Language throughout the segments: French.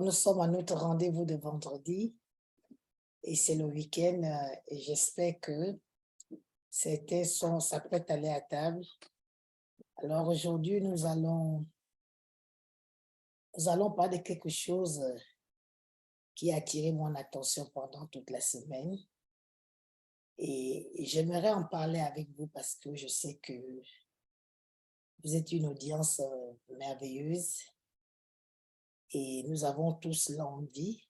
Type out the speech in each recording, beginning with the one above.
Nous sommes à notre rendez-vous de vendredi et c'est le week-end et j'espère que s'apprête à aller à table. Alors aujourd'hui, nous allons parler de quelque chose qui a attiré mon attention pendant toute la semaine et j'aimerais en parler avec vous parce que je sais que vous êtes une audience merveilleuse et nous avons tous l'envie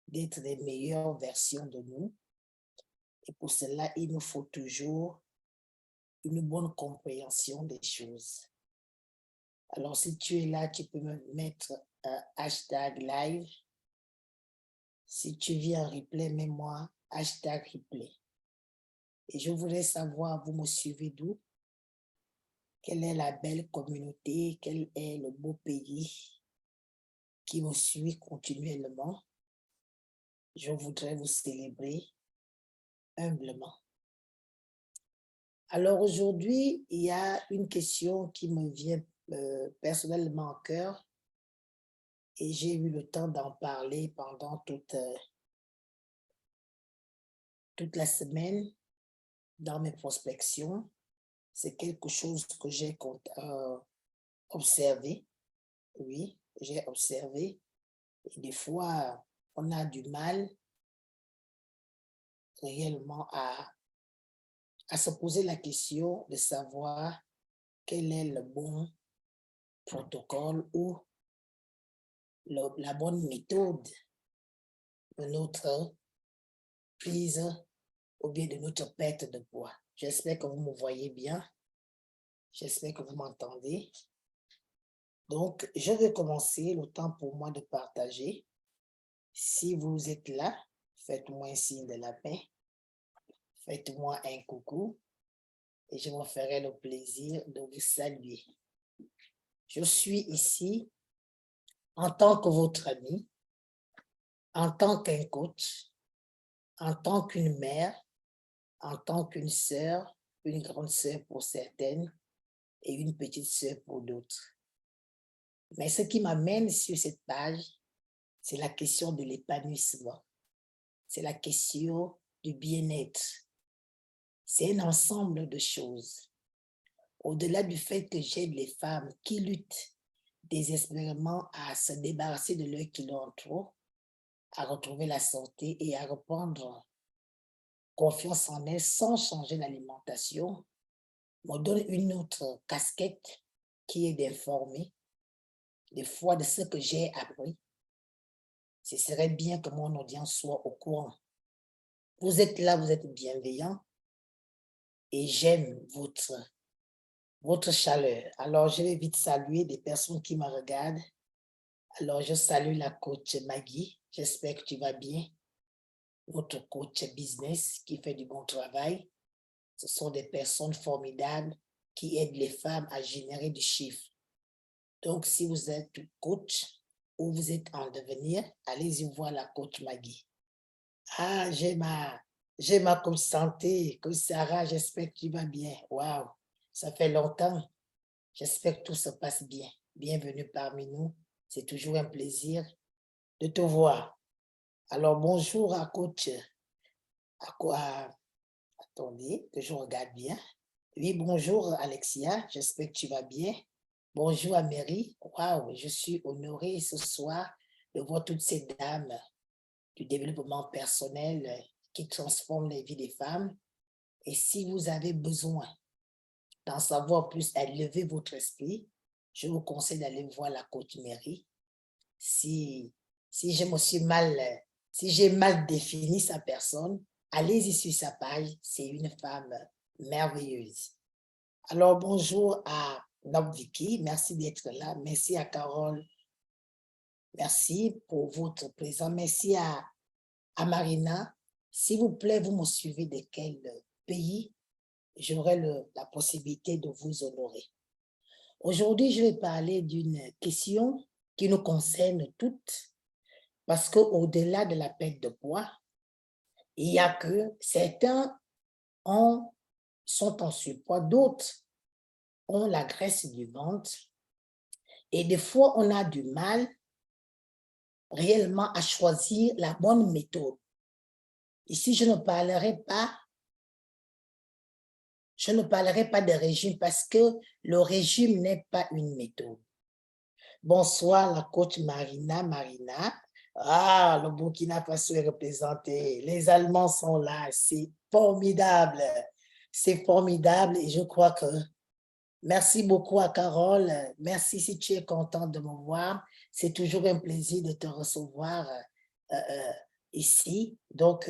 d'être les meilleures versions de nous. Et pour cela, il nous faut toujours une bonne compréhension des choses. Alors, si tu es là, tu peux me mettre un hashtag live. Si tu viens en replay, mets-moi hashtag replay. Et je voudrais savoir, vous me suivez d'où? Quelle est la belle communauté? Quel est le beau pays qui me suit continuellement? Je voudrais vous célébrer humblement. Alors aujourd'hui, il y a une question qui me vient personnellement au cœur et j'ai eu le temps d'en parler pendant toute la semaine dans mes prospections. C'est quelque chose que j'ai observé, oui, j'ai observé. Et des fois, on a du mal réellement à se poser la question de savoir quel est le bon protocole ou la bonne méthode de notre prise ou bien de notre perte de poids. J'espère que vous me voyez bien. J'espère que vous m'entendez. Donc, je vais commencer le temps pour moi de partager. Si vous êtes là, faites-moi un signe de la paix. Faites-moi un coucou et je me ferai le plaisir de vous saluer. Je suis ici en tant que votre ami, en tant qu'un coach, en tant qu'une mère, en tant qu'une sœur, une grande sœur pour certaines et une petite sœur pour d'autres. Mais ce qui m'amène sur cette page, c'est la question de l'épanouissement. C'est la question du bien-être. C'est un ensemble de choses. Au-delà du fait que j'aide les femmes qui luttent désespérément à se débarrasser de leur kilo en trop, à retrouver la santé et à reprendre confiance en elles sans changer l'alimentation, me donne une autre casquette qui est d'informer, des fois de ce que j'ai appris. Ce serait bien que mon audience soit au courant. Vous êtes là, vous êtes bienveillant et j'aime votre chaleur. Alors, je vais vite saluer des personnes qui me regardent. Alors, je salue la coach Maggie. J'espère que tu vas bien. Notre coach business qui fait du bon travail. Ce sont des personnes formidables qui aident les femmes à générer du chiffre. Donc, si vous êtes coach ou vous êtes en devenir, allez-y voir la coach Maggie. Ah, j'ai ma coach santé, coach Sarah, j'espère que tu vas bien. Waouh, ça fait longtemps. J'espère que tout se passe bien. Bienvenue parmi nous. C'est toujours un plaisir de te voir. Alors, bonjour à coach. À quoi? Attendez, que je regarde bien. Oui, bonjour Alexia, j'espère que tu vas bien. Bonjour à Mary. Waouh, je suis honorée ce soir de voir toutes ces dames du développement personnel qui transforment les vies des femmes. Et si vous avez besoin d'en savoir plus, à lever votre esprit, je vous conseille d'aller voir la coach Mary. Si, si je me suis mal, si j'ai mal défini sa personne, allez-y sur sa page, c'est une femme merveilleuse. Alors, bonjour à Nob Vicky, merci d'être là. Merci à Carole, merci pour votre présence. Merci à Marina. S'il vous plaît, vous me suivez de quel pays? J'aurai la possibilité de vous honorer. Aujourd'hui, je vais parler d'une question qui nous concerne toutes, parce qu'au-delà de la perte de poids, il y a que certains sont en surpoids, d'autres ont la graisse du ventre et des fois on a du mal réellement à choisir la bonne méthode. Ici, je ne parlerai pas de régime parce que le régime n'est pas une méthode. Bonsoir, la coach Marina. Ah, le Burkina Faso est représenté. Les Allemands sont là. C'est formidable. C'est formidable et je crois que merci beaucoup à Carole. Merci si tu es contente de me voir. C'est toujours un plaisir de te recevoir ici. Donc,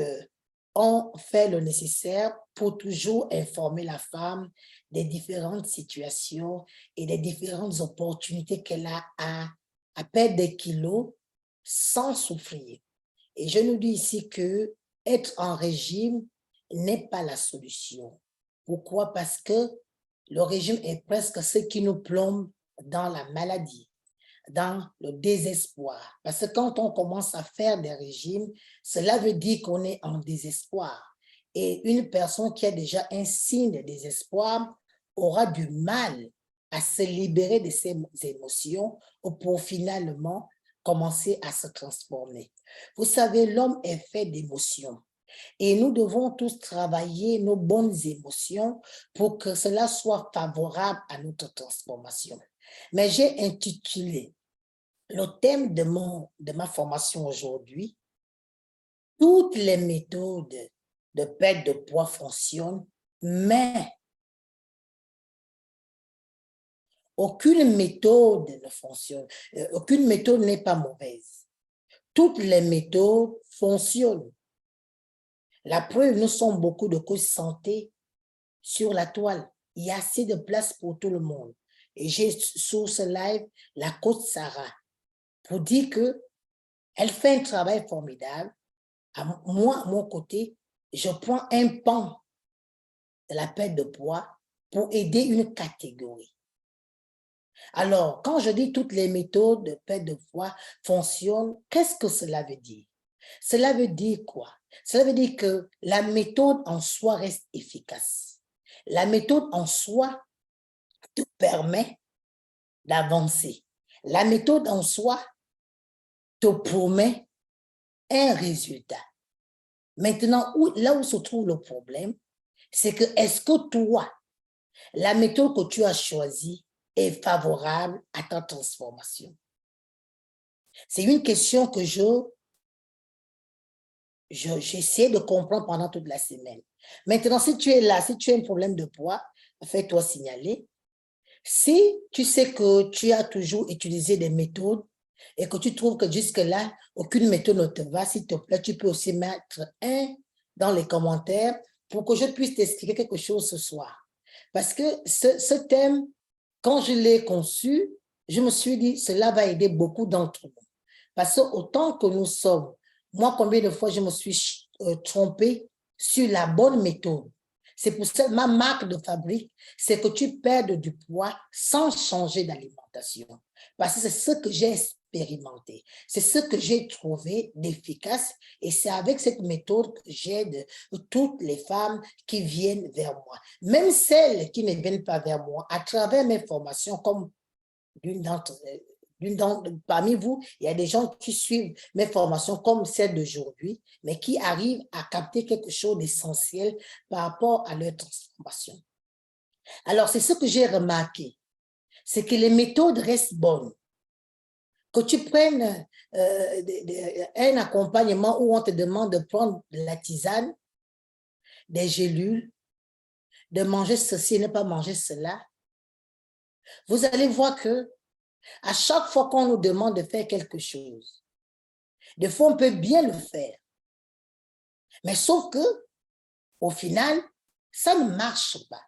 on fait le nécessaire pour toujours informer la femme des différentes situations et des différentes opportunités qu'elle a à perdre des kilos sans souffrir. Et je nous dis ici que être en régime n'est pas la solution. Pourquoi? Parce que le régime est presque ce qui nous plombe dans la maladie, dans le désespoir. Parce que quand on commence à faire des régimes, cela veut dire qu'on est en désespoir. Et une personne qui a déjà un signe de désespoir aura du mal à se libérer de ses émotions pour finalement commencer à se transformer. Vous savez, l'homme est fait d'émotions. Et nous devons tous travailler nos bonnes émotions pour que cela soit favorable à notre transformation. Mais j'ai intitulé le thème de ma formation aujourd'hui, toutes les méthodes de perte de poids fonctionnent, mais aucune méthode ne fonctionne. Aucune méthode n'est pas mauvaise. Toutes les méthodes fonctionnent. La preuve, nous sommes beaucoup de coachs santé sur la toile. Il y a assez de place pour tout le monde. Et j'ai sur ce live la coach Sarah pour dire qu'elle fait un travail formidable. Moi, à mon côté, je prends un pan de la perte de poids pour aider une catégorie. Alors, quand je dis toutes les méthodes de perte de poids fonctionnent, qu'est-ce que cela veut dire? Cela veut dire quoi? Cela veut dire que la méthode en soi reste efficace. La méthode en soi te permet d'avancer. La méthode en soi te promet un résultat. Maintenant, là où se trouve le problème, c'est que est-ce que toi, la méthode que tu as choisie est favorable à ta transformation? C'est une question que j'essaie de comprendre pendant toute la semaine. Maintenant, si tu es là, si tu as un problème de poids, fais-toi signaler. Si tu sais que tu as toujours utilisé des méthodes et que tu trouves que jusque-là, aucune méthode ne te va, s'il te plaît, tu peux aussi mettre un dans les commentaires pour que je puisse t'expliquer quelque chose ce soir. Parce que ce thème, quand je l'ai conçu, je me suis dit, cela va aider beaucoup d'entre nous. Parce que autant que nous sommes, moi, combien de fois je me suis trompée sur la bonne méthode. C'est pour ça que ma marque de fabrique, c'est que tu perdes du poids sans changer d'alimentation. Parce que c'est ce que j'ai expérimenté. C'est ce que j'ai trouvé d'efficace et c'est avec cette méthode que j'aide toutes les femmes qui viennent vers moi. Même celles qui ne viennent pas vers moi, à travers mes formations, comme parmi vous, il y a des gens qui suivent mes formations comme celle d'aujourd'hui, mais qui arrivent à capter quelque chose d'essentiel par rapport à leur transformation. Alors, c'est ce que j'ai remarqué, c'est que les méthodes restent bonnes. Que tu prennes un accompagnement où on te demande de prendre de la tisane, des gélules, de manger ceci et ne pas manger cela, vous allez voir que à chaque fois qu'on nous demande de faire quelque chose, des fois on peut bien le faire, mais sauf que au final, ça ne marche pas.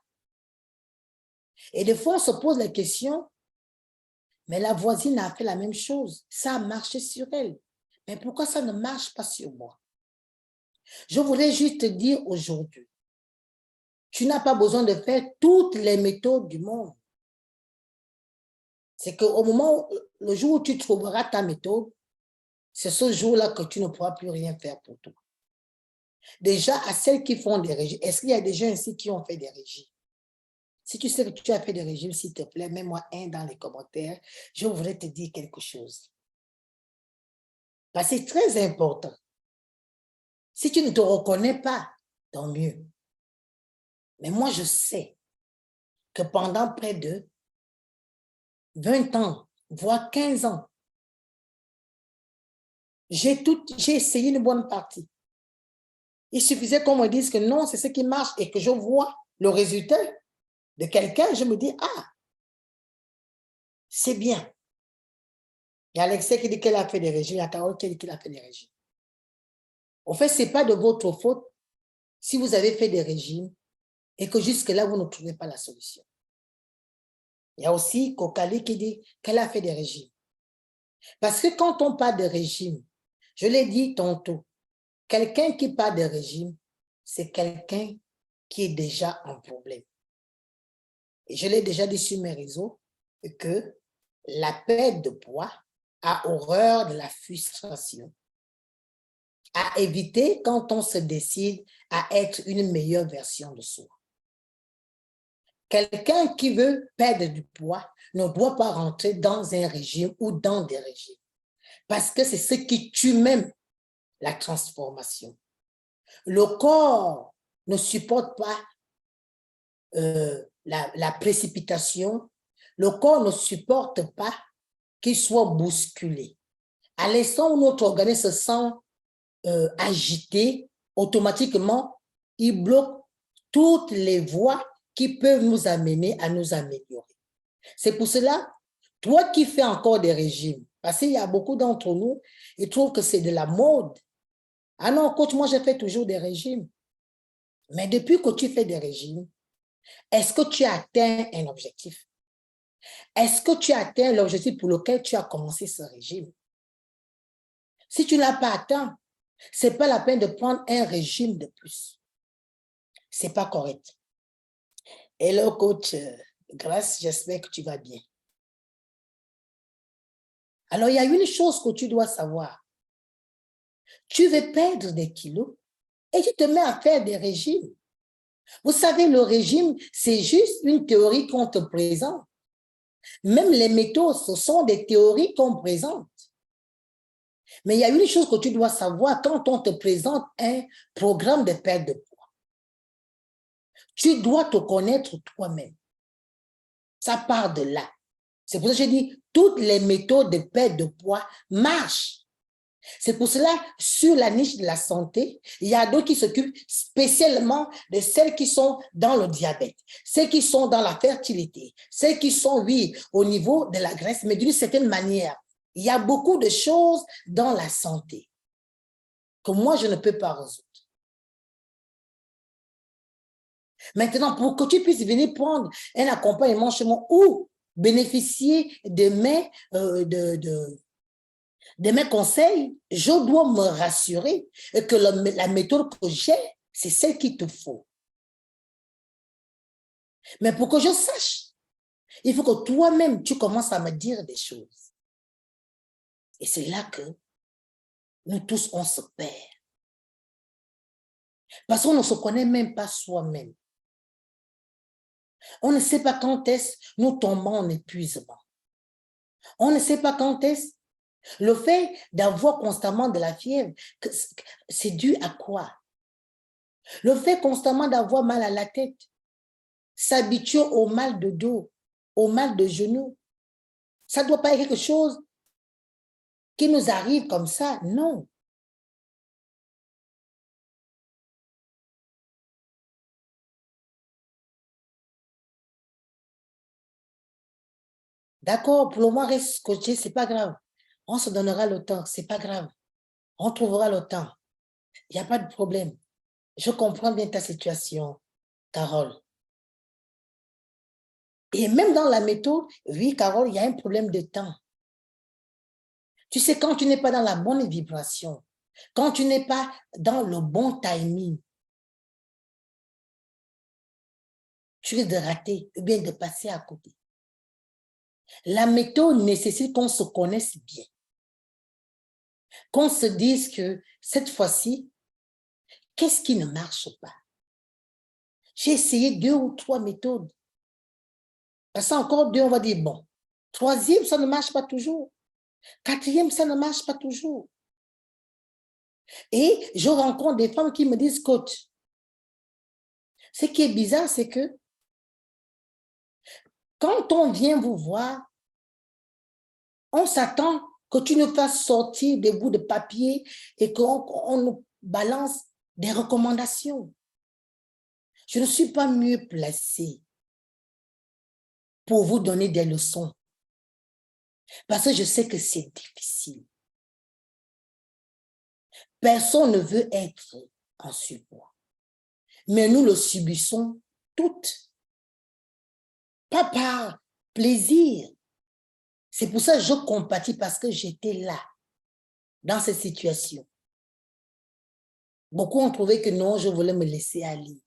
Et des fois on se pose la question, mais la voisine a fait la même chose, ça a marché sur elle, mais pourquoi ça ne marche pas sur moi? Je voudrais juste te dire aujourd'hui, tu n'as pas besoin de faire toutes les méthodes du monde. C'est qu'au moment, le jour où tu trouveras ta méthode, c'est ce jour-là que tu ne pourras plus rien faire pour toi. Déjà, à celles qui font des régimes, est-ce qu'il y a des gens ici qui ont fait des régimes? Si tu sais que tu as fait des régimes, s'il te plaît, mets-moi un dans les commentaires. Je voudrais te dire quelque chose. Parce que c'est très important. Si tu ne te reconnais pas, tant mieux. Mais moi, je sais que pendant près de 20 ans, voire 15 ans, j'ai essayé une bonne partie. Il suffisait qu'on me dise que non, c'est ce qui marche et que je vois le résultat de quelqu'un, je me dis, ah, c'est bien. Il y a Alexei qui dit qu'elle a fait des régimes, il y a Carole qui dit qu'elle a fait des régimes. En fait, ce n'est pas de votre faute si vous avez fait des régimes et que jusque-là, vous ne trouvez pas la solution. Il y a aussi Kokali qui dit qu'elle a fait des régimes. Parce que quand on parle de régime, je l'ai dit tantôt, quelqu'un qui parle de régime, c'est quelqu'un qui est déjà en problème. Et je l'ai déjà dit sur mes réseaux que la perte de poids a horreur de la frustration. À éviter quand on se décide à être une meilleure version de soi. Quelqu'un qui veut perdre du poids ne doit pas rentrer dans un régime ou dans des régimes. Parce que c'est ce qui tue même la transformation. Le corps ne supporte pas la précipitation. Le corps ne supporte pas qu'il soit bousculé. À l'instant où notre organisme se sent agité, automatiquement, il bloque toutes les voies qui peuvent nous amener à nous améliorer. C'est pour cela, toi qui fais encore des régimes, parce qu'il y a beaucoup d'entre nous, ils trouvent que c'est de la mode. Ah non, coach, moi, je fais toujours des régimes. Mais depuis que tu fais des régimes, est-ce que tu as atteint un objectif? Est-ce que tu as atteint l'objectif pour lequel tu as commencé ce régime? Si tu ne l'as pas atteint, ce n'est pas la peine de prendre un régime de plus. Ce n'est pas correct. Hello, coach Grace, j'espère que tu vas bien. Alors, il y a une chose que tu dois savoir. Tu veux perdre des kilos et tu te mets à faire des régimes. Vous savez, le régime, c'est juste une théorie qu'on te présente. Même les méthodes, ce sont des théories qu'on présente. Mais il y a une chose que tu dois savoir quand on te présente un programme de perte de poids. Tu dois te connaître toi-même. Ça part de là. C'est pour ça que je dis, toutes les méthodes de perte de poids marchent. C'est pour cela, sur la niche de la santé, il y a d'autres qui s'occupent spécialement de celles qui sont dans le diabète, celles qui sont dans la fertilité, celles qui sont, oui, au niveau de la graisse, mais d'une certaine manière. Il y a beaucoup de choses dans la santé que moi, je ne peux pas résoudre. Maintenant, pour que tu puisses venir prendre un accompagnement chez moi ou bénéficier de mes conseils, je dois me rassurer que la méthode que j'ai, c'est celle qu'il te faut. Mais pour que je sache, il faut que toi-même, tu commences à me dire des choses. Et c'est là que nous tous, on se perd. Parce qu'on ne se connaît même pas soi-même. On ne sait pas quand est-ce nous tombons en épuisement. On ne sait pas quand est-ce. Le fait d'avoir constamment de la fièvre, c'est dû à quoi? Le fait constamment d'avoir mal à la tête, s'habituer au mal de dos, au mal de genoux, ça ne doit pas être quelque chose qui nous arrive comme ça, non. D'accord, pour le moment, reste scotché, c'est pas grave. On se donnera le temps, c'est pas grave. On trouvera le temps. Il n'y a pas de problème. Je comprends bien ta situation, Carole. Et même dans la méthode, oui, Carole, il y a un problème de temps. Tu sais, quand tu n'es pas dans la bonne vibration, quand tu n'es pas dans le bon timing, tu risques de rater ou bien de passer à côté. La méthode nécessite qu'on se connaisse bien. Qu'on se dise que cette fois-ci, qu'est-ce qui ne marche pas? J'ai essayé 2 ou 3 méthodes. Parce qu'encore 2, on va dire, bon. 3e, ça ne marche pas toujours. 4e, ça ne marche pas toujours. Et je rencontre des femmes qui me disent, coach, ce qui est bizarre, c'est que quand on vient vous voir, on s'attend que tu nous fasses sortir des bouts de papier et qu'on nous balance des recommandations. Je ne suis pas mieux placée pour vous donner des leçons parce que je sais que c'est difficile. Personne ne veut être en surpoids, mais nous le subissons toutes, pas par plaisir. C'est pour ça que je compatis parce que j'étais là, dans cette situation. Beaucoup ont trouvé que non, je voulais me laisser aller.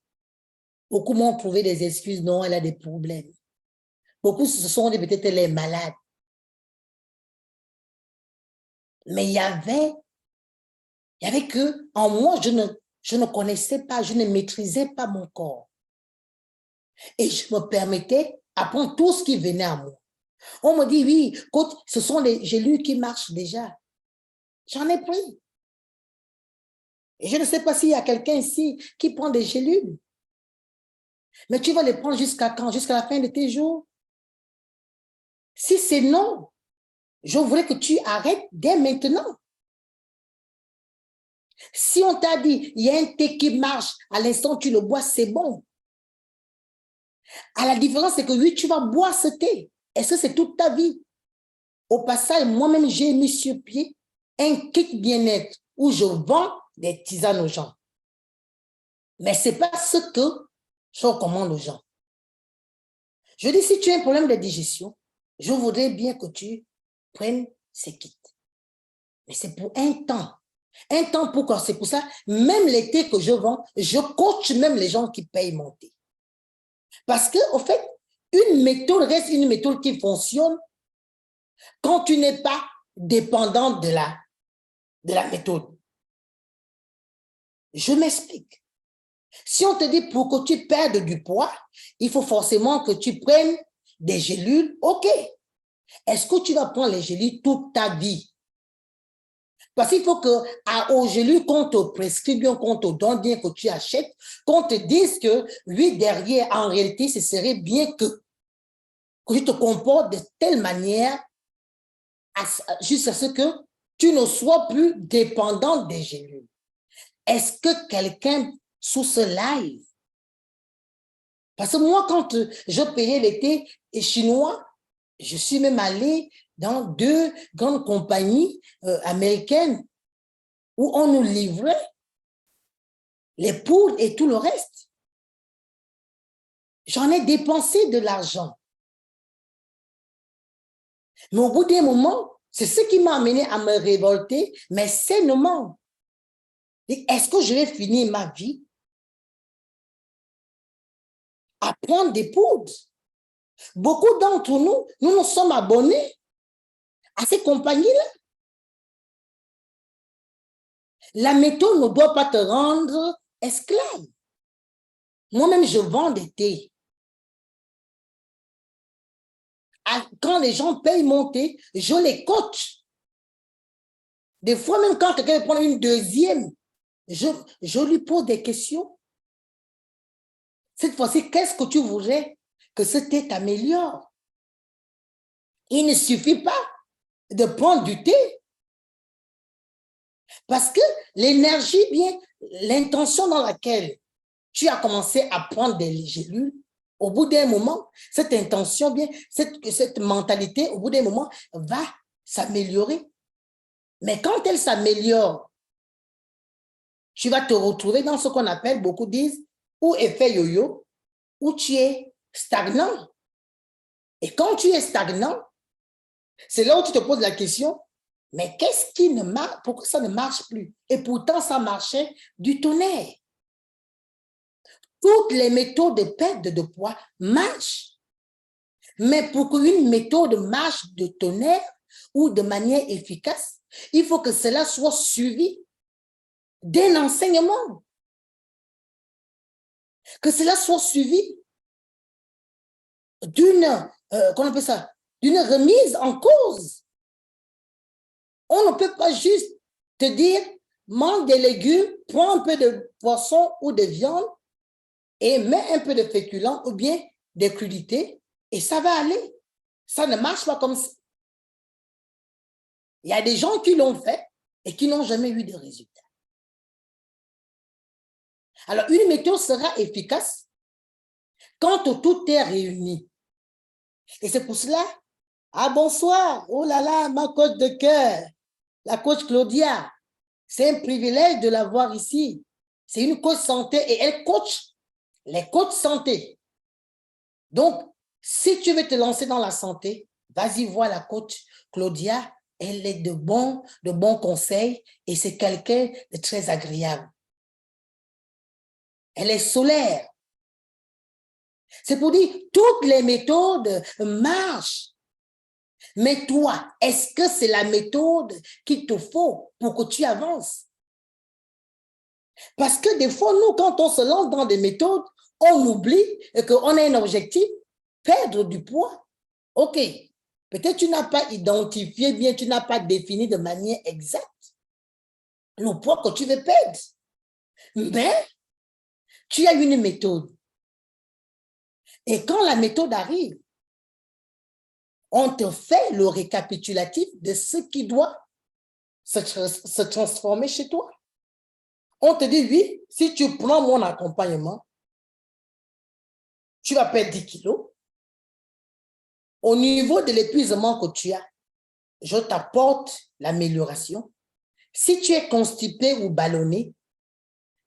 Beaucoup m'ont trouvé des excuses, non, elle a des problèmes. Beaucoup se sont dit peut-être elle est malade. Mais il y avait que, en moi, je ne connaissais pas, je ne maîtrisais pas mon corps. Et je me permettais à prendre tout ce qui venait à moi. On me dit, oui, coach, ce sont les gélules qui marchent déjà. J'en ai pris. Et je ne sais pas s'il y a quelqu'un ici qui prend des gélules. Mais tu vas les prendre jusqu'à quand? Jusqu'à la fin de tes jours? Si c'est non, je voudrais que tu arrêtes dès maintenant. Si on t'a dit, il y a un thé qui marche, à l'instant tu le bois, c'est bon. À la différence, c'est que oui, tu vas boire ce thé. Est-ce que c'est toute ta vie? Au passage, moi-même, j'ai mis sur pied un kit bien-être où je vends des tisanes aux gens. Mais ce n'est pas ce que je recommande aux gens. Je dis, si tu as un problème de digestion, je voudrais bien que tu prennes ces kits. Mais c'est pour un temps. Un temps pourquoi? C'est pour ça, même les thés que je vends, je coach même les gens qui payent mon thé. Parce que, au fait, une méthode reste une méthode qui fonctionne quand tu n'es pas dépendant de la méthode. Je m'explique. Si on te dit pour que tu perdes du poids, il faut forcément que tu prennes des gélules, ok. Est-ce que tu vas prendre les gélules toute ta vie? Parce qu'il faut qu'aux gélules qu'on te prescrit bien, qu'on te donne bien, que tu achètes, qu'on te dise que, oui, derrière, en réalité, ce serait bien que tu te comportes de telle manière jusqu'à ce que tu ne sois plus dépendant des gélules. Est-ce que quelqu'un sous ce live? Parce que moi, quand je payais les thés chinois, je suis même allée dans 2 grandes compagnies américaines où on nous livrait les poudres et tout le reste. J'en ai dépensé de l'argent. Mais au bout d'un moment, c'est ce qui m'a amené à me révolter, mais sainement. Est-ce que je vais finir ma vie à prendre des poudres? Beaucoup d'entre nous, nous sommes abonnés à ces compagnies-là. La méthode ne doit pas te rendre esclave. Moi-même, je vends des thés. Quand les gens payent mon thé, je les coach. Des fois, même quand quelqu'un prend une deuxième, je lui pose des questions. Cette fois-ci, qu'est-ce que tu voudrais que ce thé t'améliore? Il ne suffit pas de prendre du thé. Parce que l'énergie, bien, l'intention dans laquelle tu as commencé à prendre des gélules, au bout d'un moment, cette intention, bien, cette mentalité, au bout d'un moment, va s'améliorer. Mais quand elle s'améliore, tu vas te retrouver dans ce qu'on appelle, beaucoup disent, ou effet yo-yo, où tu es stagnant. Et quand tu es stagnant, c'est là où tu te poses la question, mais qu'est-ce qui ne marche, pourquoi ça ne marche plus? Et pourtant, ça marchait du tonnerre. Toutes les méthodes de perte de poids marchent. Mais pour qu'une méthode marche de tonnerre ou de manière efficace, il faut que cela soit suivi d'un enseignement. Que cela soit suivi d'une, qu'on appelle ça, d'une remise en cause. On ne peut pas juste te dire, mange des légumes, prends un peu de poisson ou de viande et mets un peu de féculents ou bien des crudités et ça va aller. Ça ne marche pas comme ça. Il y a des gens qui l'ont fait et qui n'ont jamais eu de résultat. Alors, une méthode sera efficace quand tout est réuni. Et c'est pour cela, bonsoir, oh là là, ma coach de cœur, la coach Claudia, c'est un privilège de la voir ici. C'est une coach santé et elle coach les coachs santé. Donc, si tu veux te lancer dans la santé, vas-y voir la coach Claudia. Elle est de bons conseils et c'est quelqu'un de très agréable. Elle est solaire. C'est pour dire, toutes les méthodes marchent. Mais toi, est-ce que c'est la méthode qu'il te faut pour que tu avances? Parce que des fois, nous, quand on se lance dans des méthodes, on oublie qu'on a un objectif, perdre du poids. OK, peut-être tu n'as pas identifié bien, tu n'as pas défini de manière exacte le poids que tu veux perdre. Mais tu as une méthode. Et quand la méthode arrive, on te fait le récapitulatif de ce qui doit se transformer chez toi. On te dit, oui, si tu prends mon accompagnement, tu vas perdre 10 kilos. Au niveau de l'épuisement que tu as, je t'apporte l'amélioration. Si tu es constipé ou ballonné,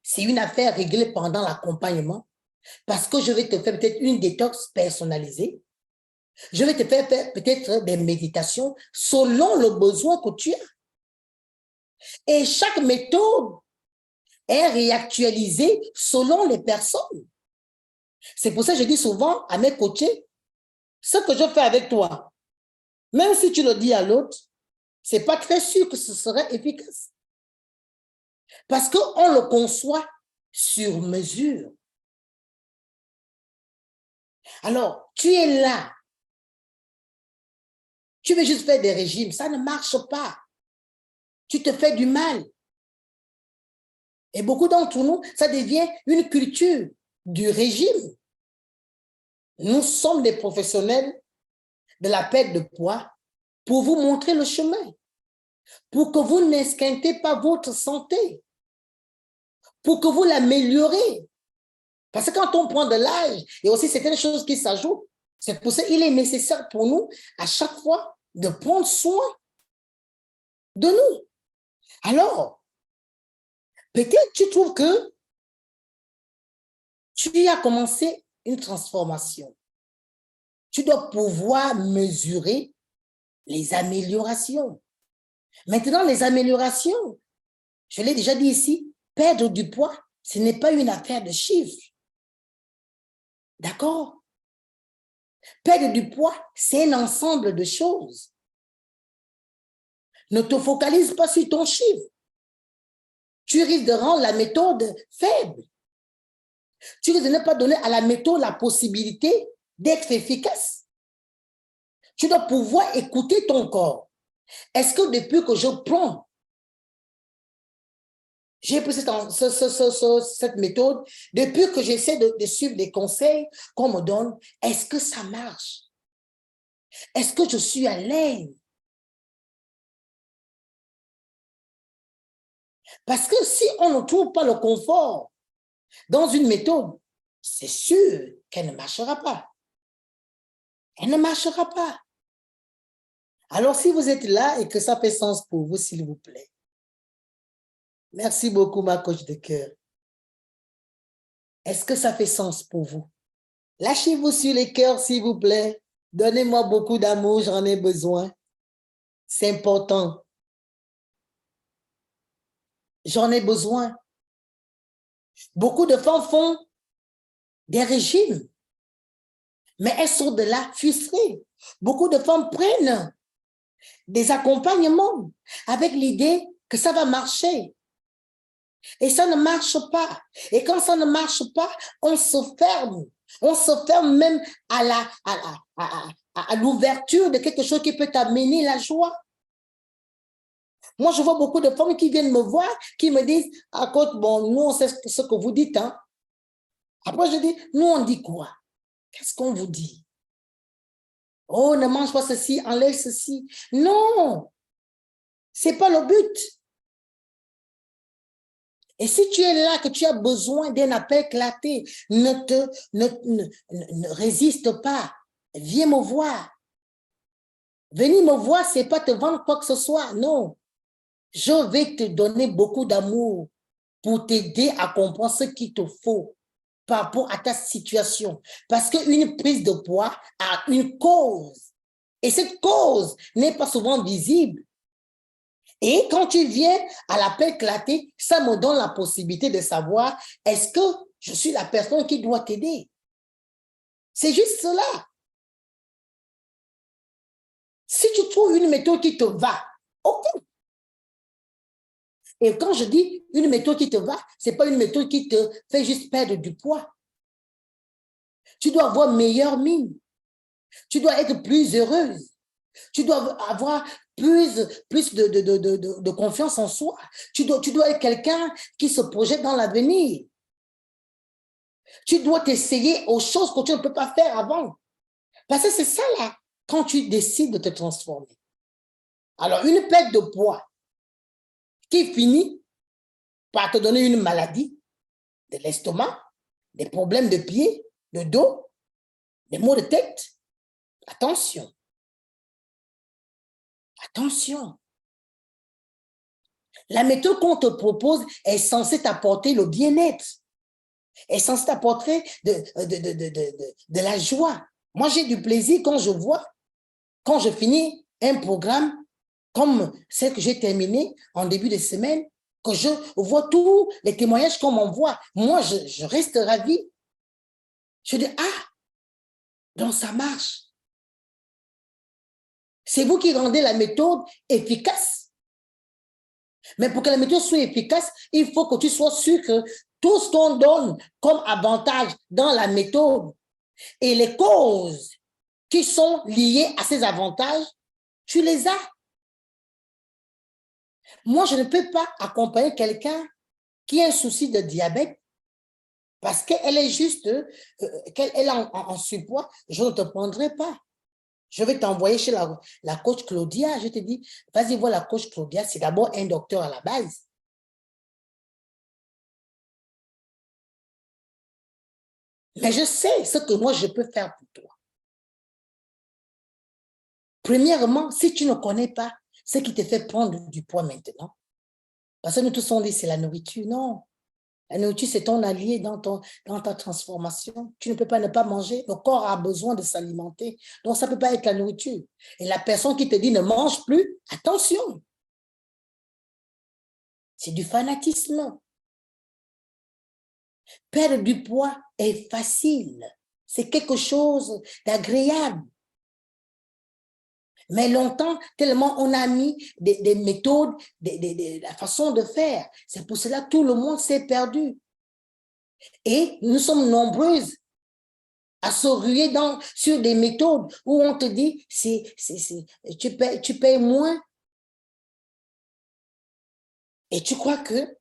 c'est une affaire réglée pendant l'accompagnement parce que je vais te faire peut-être une détox personnalisée. Je vais te faire peut-être des méditations selon le besoin que tu as. Et chaque méthode est réactualisée selon les personnes. C'est pour ça que je dis souvent à mes coachés, ce que je fais avec toi, même si tu le dis à l'autre, ce n'est pas très sûr que ce serait efficace. Parce qu'on le conçoit sur mesure. Alors, tu es là. Tu veux juste faire des régimes, ça ne marche pas. Tu te fais du mal. Et beaucoup d'entre nous, ça devient une culture du régime. Nous sommes des professionnels de la perte de poids pour vous montrer le chemin, pour que vous n'esquintez pas votre santé, pour que vous l'améliorez. Parce que quand on prend de l'âge, il y a aussi certaines choses qui s'ajoutent. C'est pour ça qu'il est nécessaire pour nous, à chaque fois, de prendre soin de nous. Alors, peut-être tu trouves que tu as commencé une transformation. Tu dois pouvoir mesurer les améliorations. Maintenant, les améliorations, je l'ai déjà dit ici, perdre du poids, ce n'est pas une affaire de chiffres. D'accord? Perdre du poids, c'est un ensemble de choses. Ne te focalise pas sur ton chiffre. Tu risques de rendre la méthode faible. Tu risques de ne pas donner à la méthode la possibilité d'être efficace. Tu dois pouvoir écouter ton corps. Est-ce que depuis que je prends, j'ai pris cette méthode, depuis que j'essaie de suivre les conseils qu'on me donne, est-ce que ça marche? Est-ce que je suis à l'aise? Parce que si on ne trouve pas le confort dans une méthode, c'est sûr qu'elle ne marchera pas. Elle ne marchera pas. Alors, si vous êtes là et que ça fait sens pour vous, s'il vous plaît, merci beaucoup, ma coach de cœur. Est-ce que ça fait sens pour vous? Lâchez-vous sur les cœurs, s'il vous plaît. Donnez-moi beaucoup d'amour, j'en ai besoin. C'est important. J'en ai besoin. Beaucoup de femmes font des régimes, mais elles sont de là frustrées. Beaucoup de femmes prennent des accompagnements avec l'idée que ça va marcher. Et ça ne marche pas. Et quand ça ne marche pas, on se ferme. On se ferme même à l'ouverture de quelque chose qui peut t'amener la joie. Moi, je vois beaucoup de femmes qui viennent me voir, qui me disent, à côté, bon, nous, on sait ce que vous dites, hein. Après, je dis, nous, on dit quoi? Qu'est-ce qu'on vous dit? Oh, ne mange pas ceci, enlève ceci. Non, c'est pas le but. Et si tu es là, que tu as besoin d'un appel éclaté, ne résiste pas. Viens me voir. Venir me voir, c'est pas te vendre quoi que ce soit. Non. Je vais te donner beaucoup d'amour pour t'aider à comprendre ce qu'il te faut par rapport à ta situation. Parce qu'une prise de poids a une cause. Et cette cause n'est pas souvent visible. Et quand tu viens à l'appel éclaté, ça me donne la possibilité de savoir est-ce que je suis la personne qui doit t'aider? C'est juste cela. Si tu trouves une méthode qui te va, ok. Et quand je dis une méthode qui te va, ce n'est pas une méthode qui te fait juste perdre du poids. Tu dois avoir meilleure mine. Tu dois être plus heureuse. Tu dois avoir plus de confiance en soi. Tu dois être quelqu'un qui se projette dans l'avenir. Tu dois t'essayer aux choses que tu ne peux pas faire avant. Parce que c'est ça là, quand tu décides de te transformer. Alors, une perte de poids qui finit par te donner une maladie de l'estomac, des problèmes de pied, de dos, des maux de tête. Attention. Attention. La méthode qu'on te propose est censée t'apporter le bien-être, est censée t'apporter de la joie. Moi, j'ai du plaisir quand je vois, quand je finis un programme comme celle que j'ai terminée en début de semaine, que je vois tous les témoignages qu'on m'envoie. Moi, je reste ravie. Je dis, ah, donc ça marche. C'est vous qui rendez la méthode efficace. Mais pour que la méthode soit efficace, il faut que tu sois sûr que tout ce qu'on donne comme avantage dans la méthode et les causes qui sont liées à ces avantages, tu les as. Moi, je ne peux pas accompagner quelqu'un qui a un souci de diabète parce qu'elle est juste, qu'elle est en surpoids, je ne te prendrai pas. Je vais t'envoyer chez la coach Claudia. Je te dis, vas-y voir la coach Claudia. C'est d'abord un docteur à la base. Mais je sais ce que moi, je peux faire pour toi. Premièrement, si tu ne connais pas ce qui te fait prendre du poids maintenant, parce que nous tous on dit c'est la nourriture. Non, la nourriture, c'est ton allié dans ta transformation. Tu ne peux pas ne pas manger. Le corps a besoin de s'alimenter. Donc, ça ne peut pas être la nourriture. Et la personne qui te dit ne mange plus, attention. C'est du fanatisme. Perdre du poids est facile. C'est quelque chose d'agréable. Mais longtemps, tellement on a mis des méthodes, la façon de faire. C'est pour cela que tout le monde s'est perdu. Et nous sommes nombreuses à se ruer sur des méthodes où on te dit, tu payes moins. Et tu crois que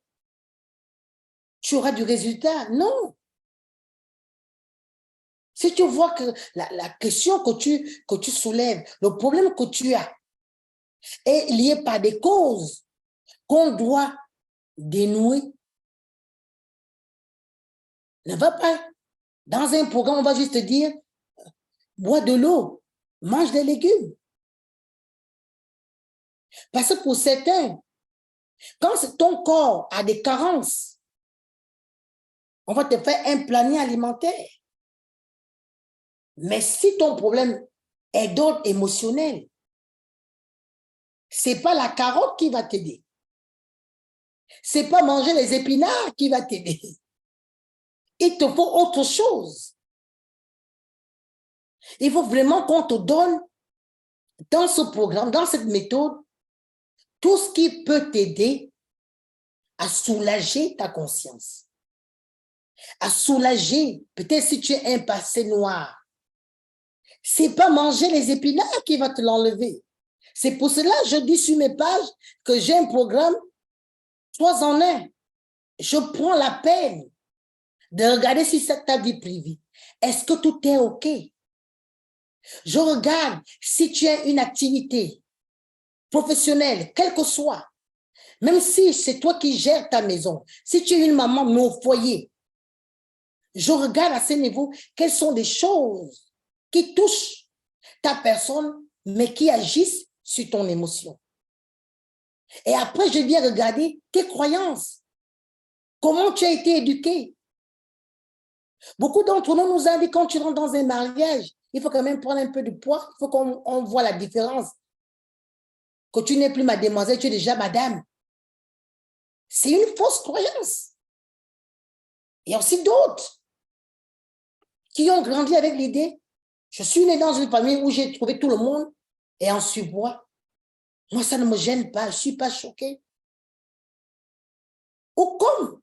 tu auras du résultat. Non. Si tu vois que la question que tu soulèves, le problème que tu as est lié par des causes qu'on doit dénouer, ne va pas. Dans un programme, on va juste te dire, bois de l'eau, mange des légumes. Parce que pour certains, quand ton corps a des carences, on va te faire un planning alimentaire. Mais si ton problème est d'ordre émotionnel, ce n'est pas la carotte qui va t'aider. Ce n'est pas manger les épinards qui va t'aider. Il te faut autre chose. Il faut vraiment qu'on te donne dans ce programme, dans cette méthode, tout ce qui peut t'aider à soulager ta conscience, à soulager, peut-être si tu es un passé noir. Ce n'est pas manger les épinards qui va te l'enlever. C'est pour cela que je dis sur mes pages que j'ai un programme 3 en 1. Je prends la peine de regarder si c'est ta vie privée. Est-ce que tout est OK? Je regarde si tu as une activité professionnelle, quelle que soit. Même si c'est toi qui gères ta maison, si tu es une maman mais au foyer, je regarde à ce niveau quelles sont des choses qui touchent ta personne, mais qui agissent sur ton émotion. Et après, je viens regarder tes croyances. Comment tu as été éduqué. Beaucoup d'entre nous nous ont dit quand tu rentres dans un mariage, il faut quand même prendre un peu de poids, il faut qu'on voit la différence. Que tu n'es plus mademoiselle, tu es déjà madame. C'est une fausse croyance. Il y a aussi d'autres qui ont grandi avec l'idée, je suis née dans une famille où j'ai trouvé tout le monde et en surpoids. Moi, ça ne me gêne pas, je ne suis pas choquée. Ou comme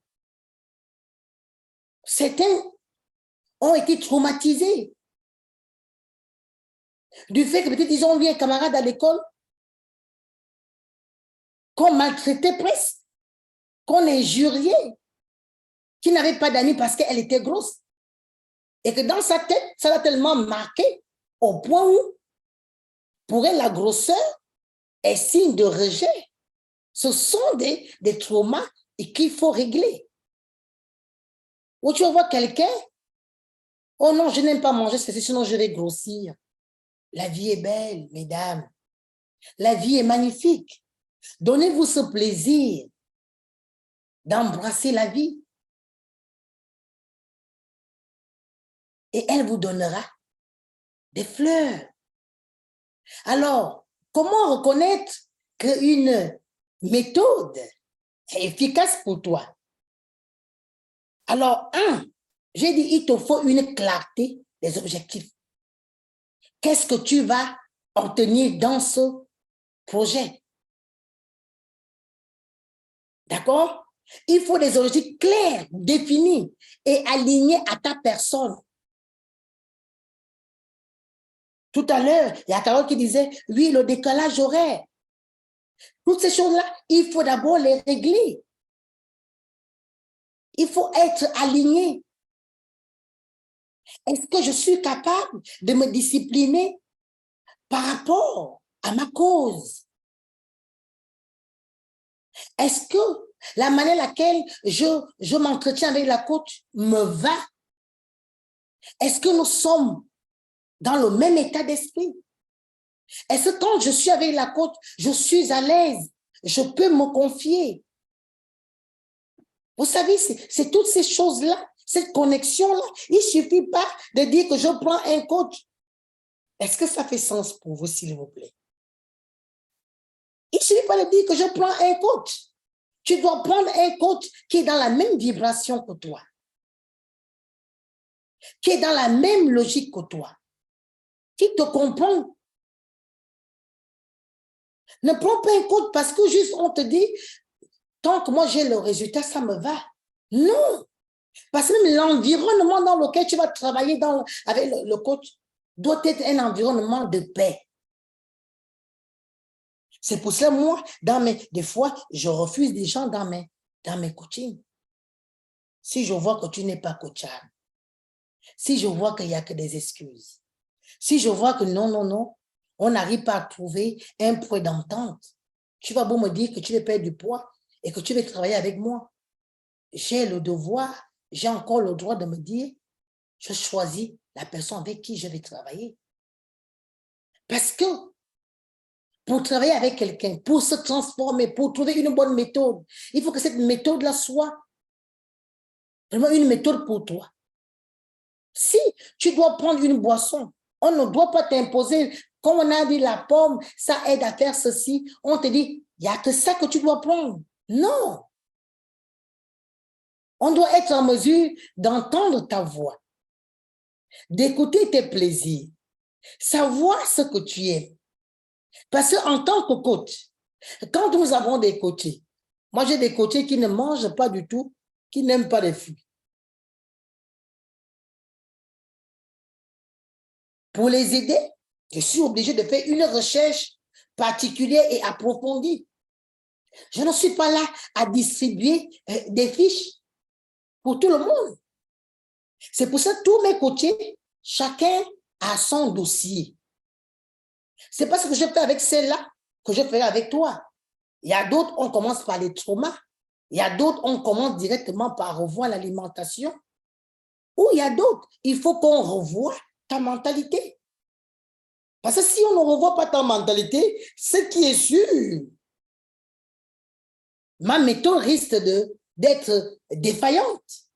certains ont été traumatisés du fait que peut-être ils ont vu un camarade à l'école qu'on maltraitait presque, qu'on injuriait, qui n'avait pas d'amis parce qu'elle était grosse. Et que dans sa tête, ça l'a tellement marqué au point où, pour elle, la grosseur est signe de rejet. Ce sont des traumas et qu'il faut régler. Ou tu vas voir quelqu'un, oh non, je n'aime pas manger ceci, sinon je vais grossir. La vie est belle, mesdames. La vie est magnifique. Donnez-vous ce plaisir d'embrasser la vie. Et elle vous donnera des fleurs. Alors, comment reconnaître qu'une méthode est efficace pour toi? Alors, j'ai dit, il te faut une clarté des objectifs. Qu'est-ce que tu vas obtenir dans ce projet? D'accord? Il faut des objectifs clairs, définis et alignés à ta personne. Tout à l'heure, il y a Carole qui disait, oui, le décalage horaire. Toutes ces choses-là, il faut d'abord les régler. Il faut être aligné. Est-ce que je suis capable de me discipliner par rapport à ma cause? Est-ce que la manière laquelle je m'entretiens avec la coach me va? Est-ce que nous sommes dans le même état d'esprit? Est-ce que quand je suis avec la coach, je suis à l'aise? Je peux me confier? Vous savez, c'est toutes ces choses-là, cette connexion-là. Il ne suffit pas de dire que je prends un coach. Est-ce que ça fait sens pour vous, s'il vous plaît? Il ne suffit pas de dire que je prends un coach. Tu dois prendre un coach qui est dans la même vibration que toi, qui est dans la même logique que toi, qui te comprend. Ne prends pas un coach parce que juste on te dit, tant que moi j'ai le résultat, ça me va. Non, parce que même l'environnement dans lequel tu vas travailler avec le coach doit être un environnement de paix. C'est pour cela, moi, des fois, je refuse des gens dans mes coachings. Si je vois que tu n'es pas coachable, si je vois qu'il n'y a que des excuses, si je vois que non, on n'arrive pas à trouver un point d'entente, tu vas beau me dire que tu veux perdre du poids et que tu veux travailler avec moi. J'ai le devoir, j'ai encore le droit de me dire, je choisis la personne avec qui je vais travailler. Parce que pour travailler avec quelqu'un, pour se transformer, pour trouver une bonne méthode, il faut que cette méthode-là soit vraiment une méthode pour toi. Si tu dois prendre une boisson, on ne doit pas t'imposer, comme on a dit la pomme, ça aide à faire ceci, on te dit, il n'y a que ça que tu dois prendre. Non. On doit être en mesure d'entendre ta voix, d'écouter tes plaisirs, savoir ce que tu aimes. Parce qu'en tant que coach, quand nous avons des coachés, moi j'ai des coachés qui ne mangent pas du tout, qui n'aiment pas les fruits. Pour les aider, je suis obligée de faire une recherche particulière et approfondie. Je ne suis pas là à distribuer des fiches pour tout le monde. C'est pour ça que tous mes coachés, chacun a son dossier. C'est pas ce que je fais avec celle-là que je ferai avec toi. Il y a d'autres, on commence par les traumas. Il y a d'autres, on commence directement par revoir l'alimentation. Ou il y a d'autres, il faut qu'on revoie ta mentalité. Parce que si on ne revoit pas ta mentalité, ce qui est sûr, ma méthode risque d'être défaillante.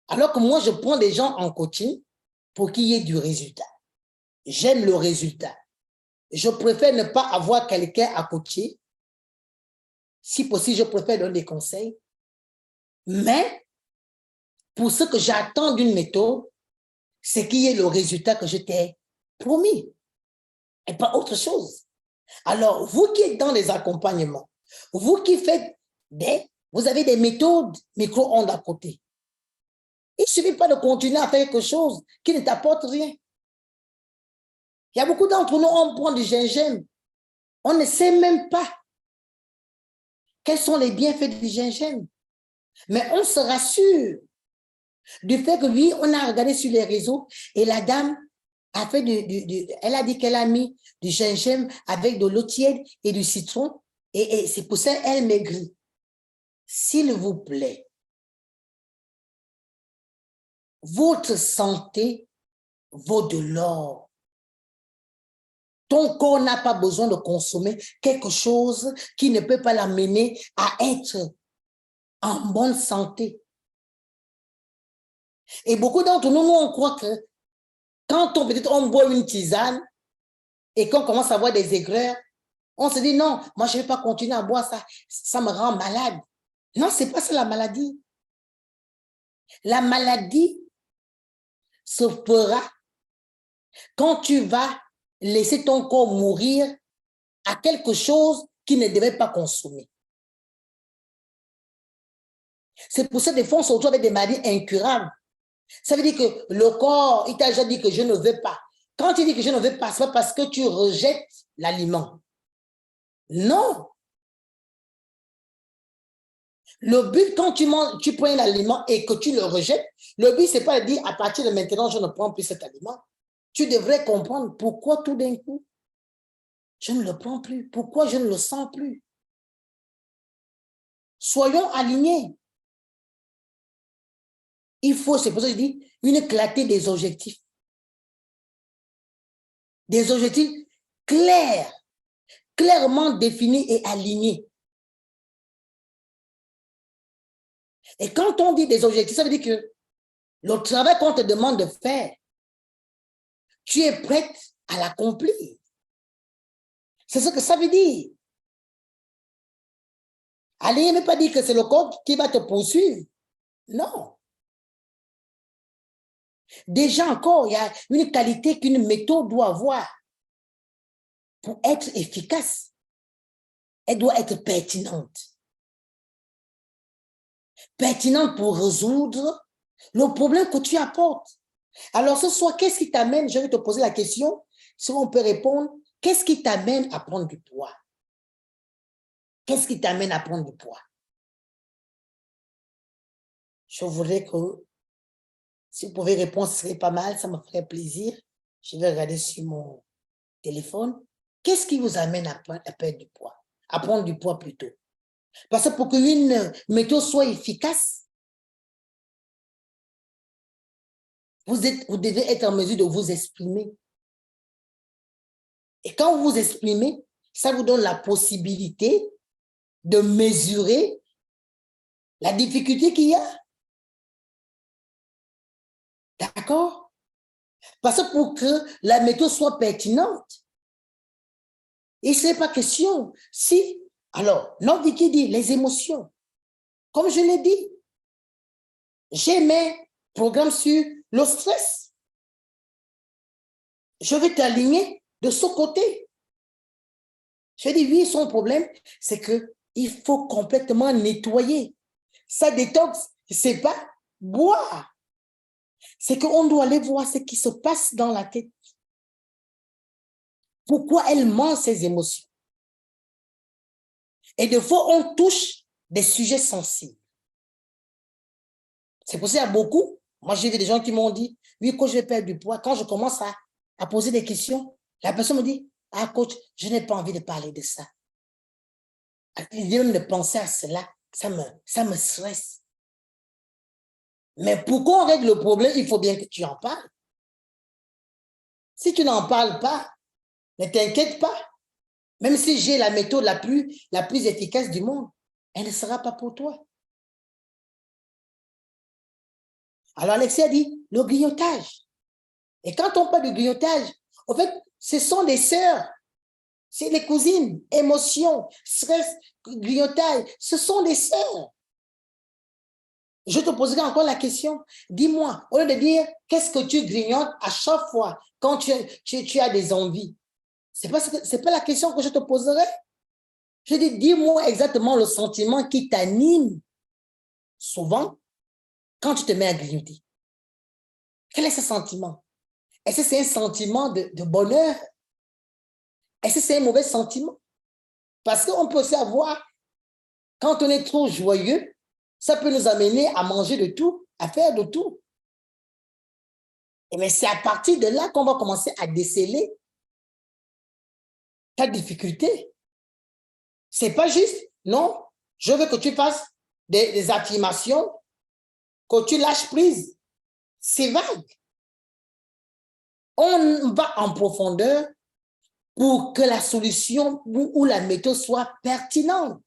Alors que moi, je prends des gens en coaching pour qu'il y ait du résultat. J'aime le résultat. Je préfère ne pas avoir quelqu'un à coacher. Si possible, je préfère donner des conseils. Mais pour ce que j'attends d'une méthode, c'est qu'il y ait le résultat que je t'ai promis et pas autre chose. Alors, vous qui êtes dans les accompagnements, vous qui faites vous avez des méthodes micro-ondes à côté. Il ne suffit pas de continuer à faire quelque chose qui ne t'apporte rien. Il y a beaucoup d'entre nous, on prend du gingembre. On ne sait même pas quels sont les bienfaits du gingembre. Mais on se rassure du fait que oui, on a regardé sur les réseaux et la dame a fait elle a dit qu'elle a mis du gingembre avec de l'eau tiède et du citron et c'est pour ça qu'elle maigrit. S'il vous plaît, votre santé vaut de l'or. Ton corps n'a pas besoin de consommer quelque chose qui ne peut pas l'amener à être en bonne santé. Et beaucoup d'entre nous, on croit que quand on boit une tisane et qu'on commence à avoir des aigreurs, on se dit non, moi je ne vais pas continuer à boire ça, ça me rend malade. Non, ce n'est pas ça la maladie. La maladie se fera quand tu vas laisser ton corps mourir à quelque chose qu'il ne devait pas consommer. C'est pour ça des fois on se retrouve avec des maladies incurables. Ça veut dire que le corps, il t'a déjà dit que je ne veux pas. Quand tu dis que je ne veux pas, ce n'est pas parce que tu rejettes l'aliment. Non. Le but, quand tu prends l'aliment et que tu le rejettes, le but, ce n'est pas de dire à partir de maintenant, je ne prends plus cet aliment. Tu devrais comprendre pourquoi tout d'un coup, je ne le prends plus. Pourquoi je ne le sens plus. Soyons alignés. Il faut, c'est pour ça que je dis, une clarté des objectifs. Des objectifs clairs, clairement définis et alignés. Et quand on dit des objectifs, ça veut dire que le travail qu'on te demande de faire, tu es prête à l'accomplir. C'est ce que ça veut dire. Allez, ne pas dire que c'est le corps qui va te poursuivre. Non. Déjà encore, il y a une qualité qu'une méthode doit avoir pour être efficace. Elle doit être pertinente. Pertinente pour résoudre le problème que tu apportes. Alors ce soir, qu'est-ce qui t'amène? Je vais te poser la question, si on peut répondre, qu'est-ce qui t'amène à prendre du poids? Qu'est-ce qui t'amène à prendre du poids? Je voudrais que, si vous pouvez répondre, ce serait pas mal, ça me ferait plaisir. Je vais regarder sur mon téléphone. Qu'est-ce qui vous amène à perdre du poids? À prendre du poids plutôt. Parce que pour qu'une méthode soit efficace, vous devez être en mesure de vous exprimer. Et quand vous vous exprimez, ça vous donne la possibilité de mesurer la difficulté qu'il y a. D'accord? Parce que pour que la méthode soit pertinente, il ne serait pas question. Si, alors, notre Vicky dit les émotions. Comme je l'ai dit, j'ai mes programmes sur le stress. Je vais t'aligner de ce côté. Je dis oui, son problème, c'est qu'il faut complètement nettoyer. Ça détox, ce n'est pas boire. C'est qu'on doit aller voir ce qui se passe dans la tête. pourquoi elle ment ses émotions. Et des fois, on touche des sujets sensibles. C'est pour ça qu'il y a beaucoup. Moi, j'ai vu des gens qui m'ont dit, oui, coach, je vais perdre du poids. Quand je commence à poser des questions, la personne me dit, ah, coach, je n'ai pas envie de parler de ça. L'idée même de penser à cela, ça me stresse. Mais pour qu'on règle le problème, il faut bien que tu en parles. Si tu n'en parles pas, ne t'inquiète pas. Même si j'ai la méthode la plus efficace du monde, elle ne sera pas pour toi. Alors Alexis a dit, le grignotage. Et quand on parle de grignotage, en fait, ce sont des sœurs. C'est les cousines, émotions, stress, grignotage, ce sont des sœurs. Je te poserai encore la question. Dis-moi, au lieu de dire qu'est-ce que tu grignotes à chaque fois quand tu as des envies, c'est pas la question que je te poserai. Je dis, dis-moi exactement le sentiment qui t'anime souvent quand tu te mets à grignoter. Quel est ce sentiment? Est-ce que c'est un sentiment de bonheur? Est-ce que c'est un mauvais sentiment? Parce qu'on peut aussi avoir, quand on est trop joyeux, ça peut nous amener à manger de tout, à faire de tout. Mais c'est à partir de là qu'on va commencer à déceler ta difficulté. C'est pas juste, non, je veux que tu fasses des affirmations, que tu lâches prise. C'est vague. On va en profondeur pour que la solution ou la méthode soit pertinente.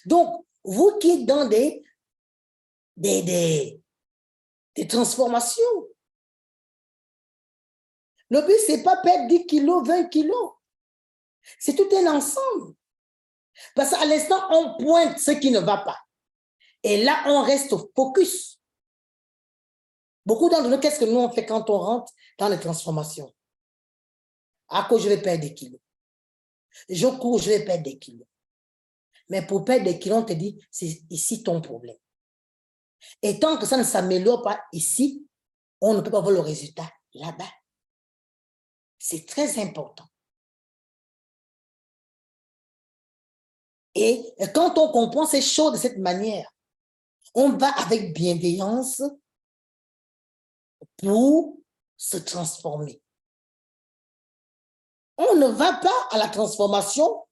Donc, vous qui êtes dans des transformations, le but, c'est pas perdre 10 kilos, 20 kilos. C'est tout un ensemble. Parce qu'à l'instant, on pointe ce qui ne va pas. Et là, on reste focus. Beaucoup d'entre nous, qu'est-ce que nous on fait quand on rentre dans les transformations? À quoi je vais perdre des kilos? Je cours, je vais perdre des kilos. Mais pour perdre des kilos, on te dit, c'est ici ton problème. Et tant que ça ne s'améliore pas ici, on ne peut pas voir le résultat là-bas. C'est très important. Et quand on comprend ces choses de cette manière, on va avec bienveillance pour se transformer. On ne va pas à la transformation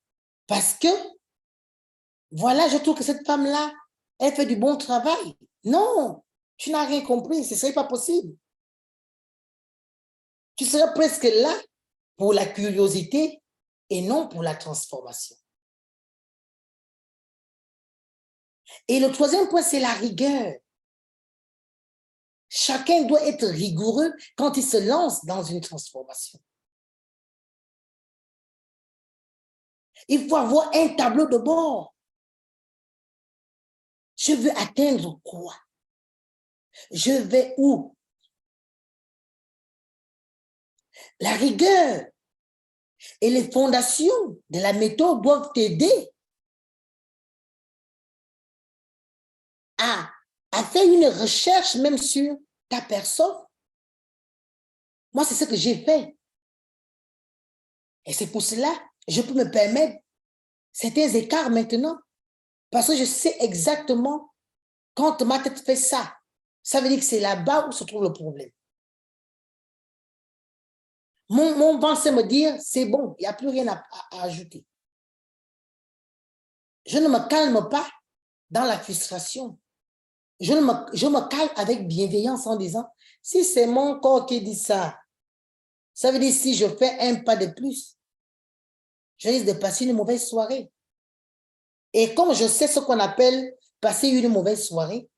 parce que, voilà, je trouve que cette femme-là, elle fait du bon travail. Non, tu n'as rien compris, ce ne serait pas possible. Tu serais presque là pour la curiosité et non pour la transformation. Et le troisième point, c'est la rigueur. Chacun doit être rigoureux quand il se lance dans une transformation. Il faut avoir un tableau de bord. Je veux atteindre quoi? Je vais où? La rigueur et les fondations de la méthode doivent t'aider à faire une recherche même sur ta personne. Moi, c'est ce que j'ai fait. Et c'est pour cela que je peux me permettre certains écarts maintenant. Parce que je sais exactement quand ma tête fait ça, ça veut dire que c'est là-bas où se trouve le problème. Mon ventre sait me dire, c'est bon, il n'y a plus rien à ajouter. Je ne me calme pas dans la frustration. Je me calme avec bienveillance en disant, si c'est mon corps qui dit ça, ça veut dire si je fais un pas de plus, je risque de passer une mauvaise soirée. Et comme je sais ce qu'on appelle passer une mauvaise soirée,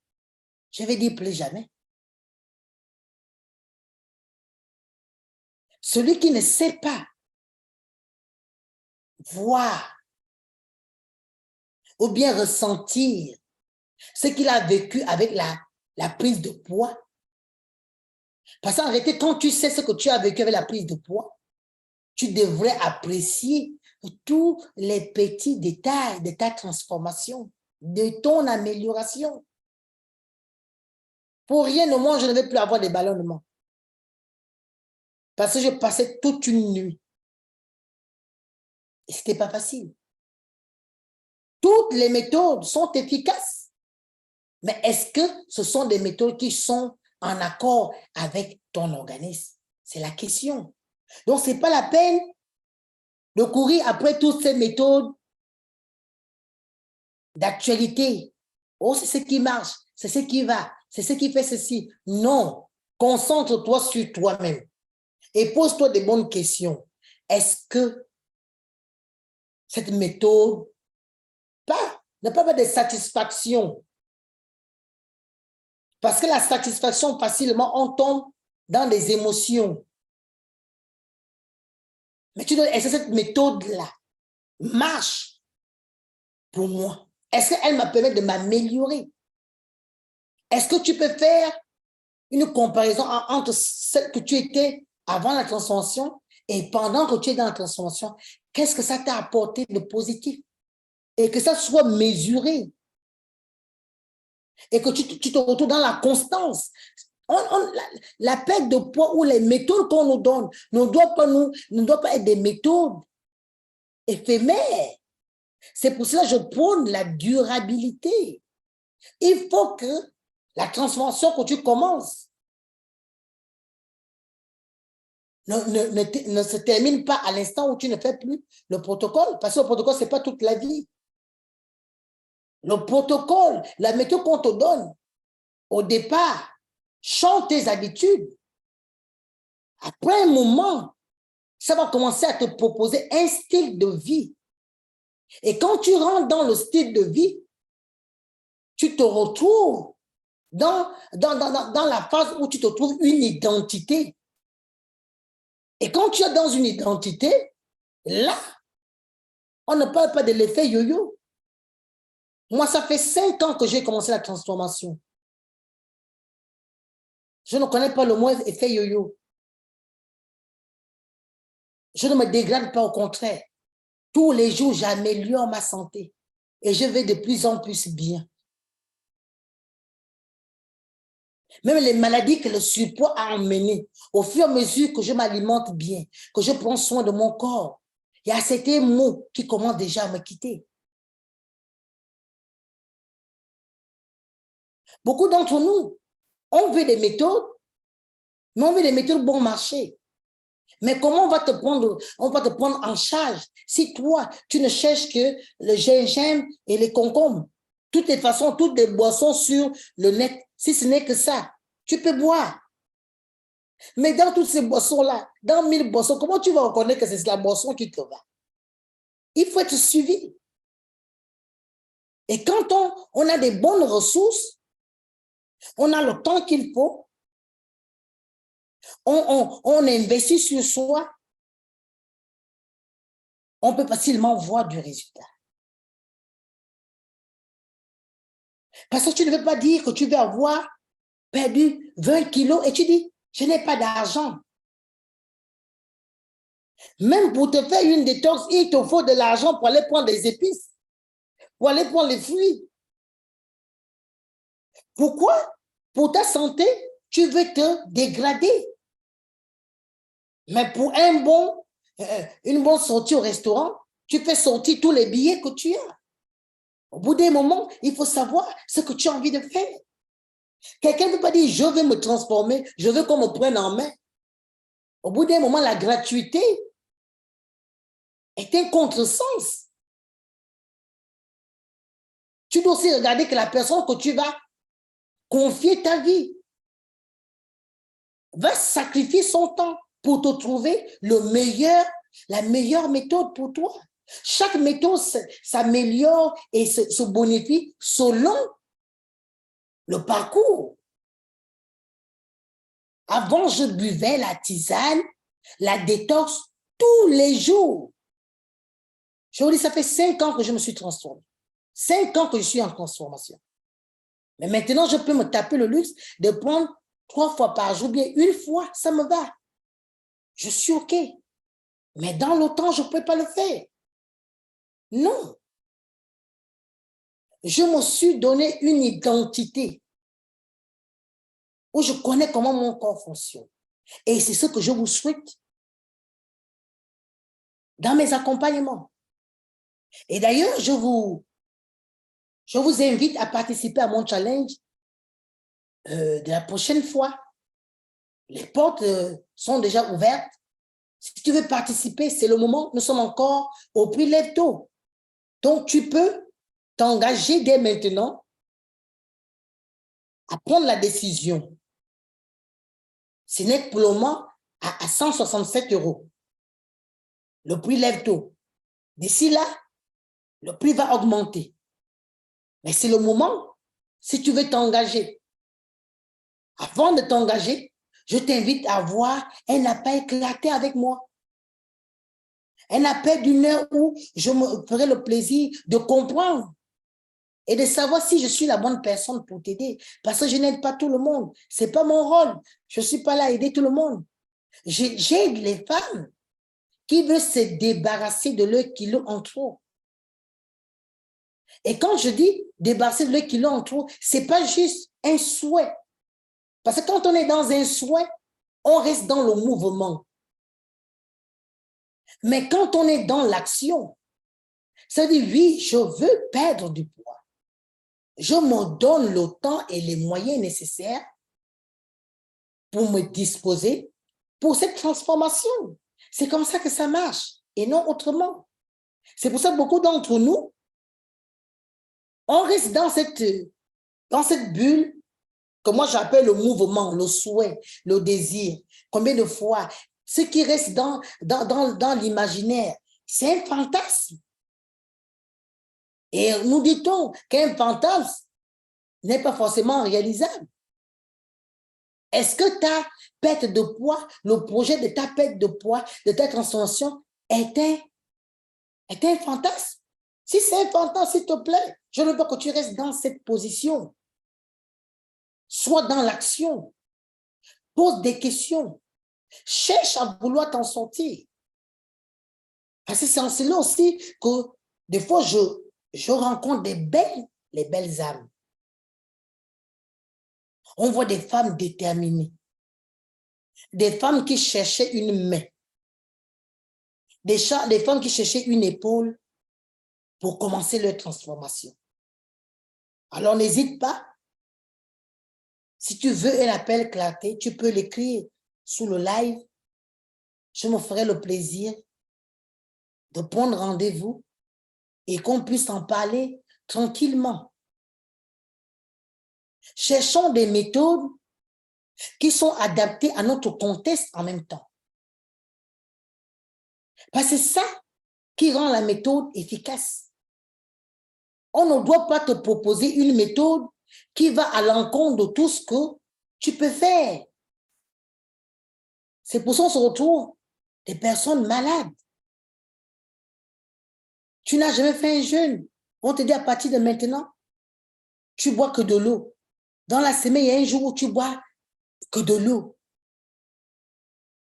je vais dire plus jamais. Celui qui ne sait pas voir ou bien ressentir ce qu'il a vécu avec la prise de poids. Parce qu'en réalité, quand tu sais ce que tu as vécu avec la prise de poids, tu devrais apprécier tous les petits détails de ta transformation, de ton amélioration. Pour rien au monde, je ne vais plus avoir des ballonnements. Parce que je passais toute une nuit Et ce n'était pas facile. Toutes les méthodes sont efficaces. Mais est-ce que ce sont des méthodes qui sont en accord avec ton organisme? C'est la question. Donc, ce n'est pas la peine de courir après toutes ces méthodes d'actualité. Oh, c'est ce qui marche, c'est ce qui va, c'est ce qui fait ceci. Non, concentre-toi sur toi-même et pose-toi des bonnes questions. Est-ce que cette méthode n'a pas de satisfaction? Parce que la satisfaction, facilement, on tombe dans des émotions. Mais tu dois, est-ce que cette méthode-là marche pour moi? Est-ce qu'elle me permet de m'améliorer? Est-ce que tu peux faire une comparaison entre celle que tu étais avant la transformation et pendant que tu es dans la transformation? Qu'est-ce que ça t'a apporté de positif? Et que ça soit mesuré. Et que tu te retrouves dans la constance. La perte de poids ou les méthodes qu'on nous donne ne doivent pas être des méthodes éphémères. C'est pour cela que je prône la durabilité. Il faut que la transformation que tu commences ne se termine pas à l'instant où tu ne fais plus le protocole, parce que le protocole, ce n'est pas toute la vie. Le protocole, la méthode qu'on te donne, au départ, change tes habitudes. Après un moment, ça va commencer à te proposer un style de vie. Et quand tu rentres dans le style de vie, tu te retrouves dans la phase où tu te trouves une identité. Et quand tu es dans une identité, là, on ne parle pas de l'effet yo-yo. Moi, ça fait 5 ans que j'ai commencé la transformation. Je ne connais pas le mot effet yo-yo. Je ne me dégrade pas, au contraire. Tous les jours, j'améliore ma santé et je vais de plus en plus bien. Même les maladies que le surpoids a emmenées, au fur et à mesure que je m'alimente bien, que je prends soin de mon corps, il y a certains mots qui commencent déjà à me quitter. Beaucoup d'entre nous, on veut des méthodes, mais on veut des méthodes bon marché. Mais comment on va te prendre en charge si toi, tu ne cherches que le gingembre et les concombres? Toutes les façons, toutes les boissons sur le net, si ce n'est que ça, tu peux boire. Mais dans toutes ces boissons-là, dans 1000 boissons, comment tu vas reconnaître que c'est la boisson qui te va? Il faut être suivi. Et quand on a des bonnes ressources, on a le temps qu'il faut, on investit sur soi, on peut facilement voir du résultat. Parce que tu ne veux pas dire que tu veux avoir perdu 20 kilos et tu dis, je n'ai pas d'argent. Même pour te faire une détox, il te faut de l'argent pour aller prendre des épices, pour aller prendre les fruits. Pourquoi? Pour ta santé, tu veux te dégrader. Mais pour une bonne sortie au restaurant, tu fais sortir tous les billets que tu as. Au bout d'un moment, il faut savoir ce que tu as envie de faire. Quelqu'un ne peut pas dire, je veux me transformer, je veux qu'on me prenne en main. Au bout d'un moment, la gratuité est un contresens. Tu dois aussi regarder que la personne que tu vas confier ta vie va sacrifier son temps pour te trouver la meilleure méthode pour toi. Chaque méthode s'améliore et se bonifie selon le parcours. Avant, je buvais la tisane, la détox tous les jours. Je vous dis, ça fait 5 ans que je me suis transformée. 5 ans que je suis en transformation. Mais maintenant, je peux me taper le luxe de prendre 3 fois par jour, bien 1 fois, ça me va. Je suis OK. Mais dans le temps, je ne peux pas le faire. Non. Je me suis donné une identité où je connais comment mon corps fonctionne. Et c'est ce que je vous souhaite dans mes accompagnements. Et d'ailleurs, je vous invite à participer à mon challenge de la prochaine fois. Les portes sont déjà ouvertes. Si tu veux participer, c'est le moment. Nous sommes encore au prix lève tôt. Donc, tu peux t'engager dès maintenant à prendre la décision. Ce n'est que pour le moment à 167 €. Le prix lève tôt. D'ici là, le prix va augmenter. Mais c'est le moment, si tu veux t'engager. Avant de t'engager, je t'invite à avoir un appel éclaté avec moi. Un appel d'1 heure où je me ferai le plaisir de comprendre et de savoir si je suis la bonne personne pour t'aider. Parce que je n'aide pas tout le monde. Ce n'est pas mon rôle. Je ne suis pas là à aider tout le monde. J'aide les femmes qui veulent se débarrasser de leurs kilos en trop. Et quand je dis débarrasser de leurs kilos en trop, ce n'est pas juste un souhait. Parce que quand on est dans un souhait, on reste dans le mouvement. Mais quand on est dans l'action, ça dit oui, je veux perdre du poids. Je me donne le temps et les moyens nécessaires pour me disposer pour cette transformation. C'est comme ça que ça marche et non autrement. C'est pour ça que beaucoup d'entre nous, on reste dans cette bulle que moi j'appelle le mouvement, le souhait, le désir. Combien de fois, ce qui reste dans l'imaginaire, c'est un fantasme. Et nous dit-on qu'un fantasme n'est pas forcément réalisable. Est-ce que ta perte de poids, le projet de ta perte de poids, de ta transformation est un fantasme? Si c'est un fantasme, s'il te plaît, je ne veux pas que tu restes dans cette position. Sois dans l'action. Pose des questions. Cherche à vouloir t'en sortir. Parce que c'est en cela aussi que des fois, je rencontre les belles âmes. On voit des femmes déterminées. Des femmes qui cherchaient une main. Des femmes qui cherchaient une épaule pour commencer leur transformation. Alors, n'hésite pas. Si tu veux un appel clarté, tu peux l'écrire sous le live. Je me ferai le plaisir de prendre rendez-vous et qu'on puisse en parler tranquillement. Cherchons des méthodes qui sont adaptées à notre contexte en même temps. Parce que c'est ça qui rend la méthode efficace. On ne doit pas te proposer une méthode qui va à l'encontre de tout ce que tu peux faire. C'est pour ça qu'on se retrouve des personnes malades. Tu n'as jamais fait un jeûne. On te dit à partir de maintenant, tu bois que de l'eau. Dans la semaine, il y a un jour où tu bois que de l'eau.